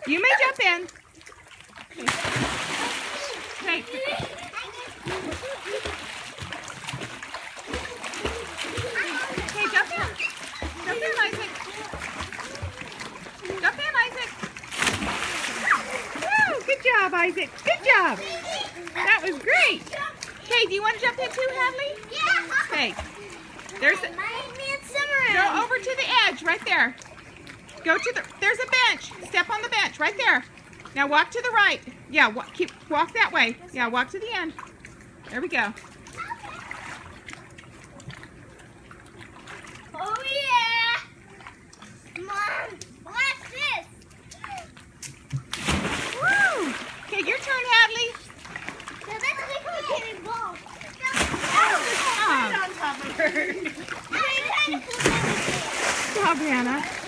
You may jump in. Okay. Okay, jump in. Jump in, Isaac. Jump in, Isaac. Woo! Good job, Isaac. Good job. That was great. Okay, do you want to jump in too, Hadley? Yeah. Okay. There's a, go over to the edge right there. Go to the, there's a bench. Step on the bench right there. Now walk to the right. Yeah, walk that way. Yeah, walk to the end. There we go. Oh yeah. Mom, watch this. Woo! Okay, your turn, Hadley. Now that's like we're getting balls. Oh, Right on top of her. I'm trying to flip everything. good job, Hannah.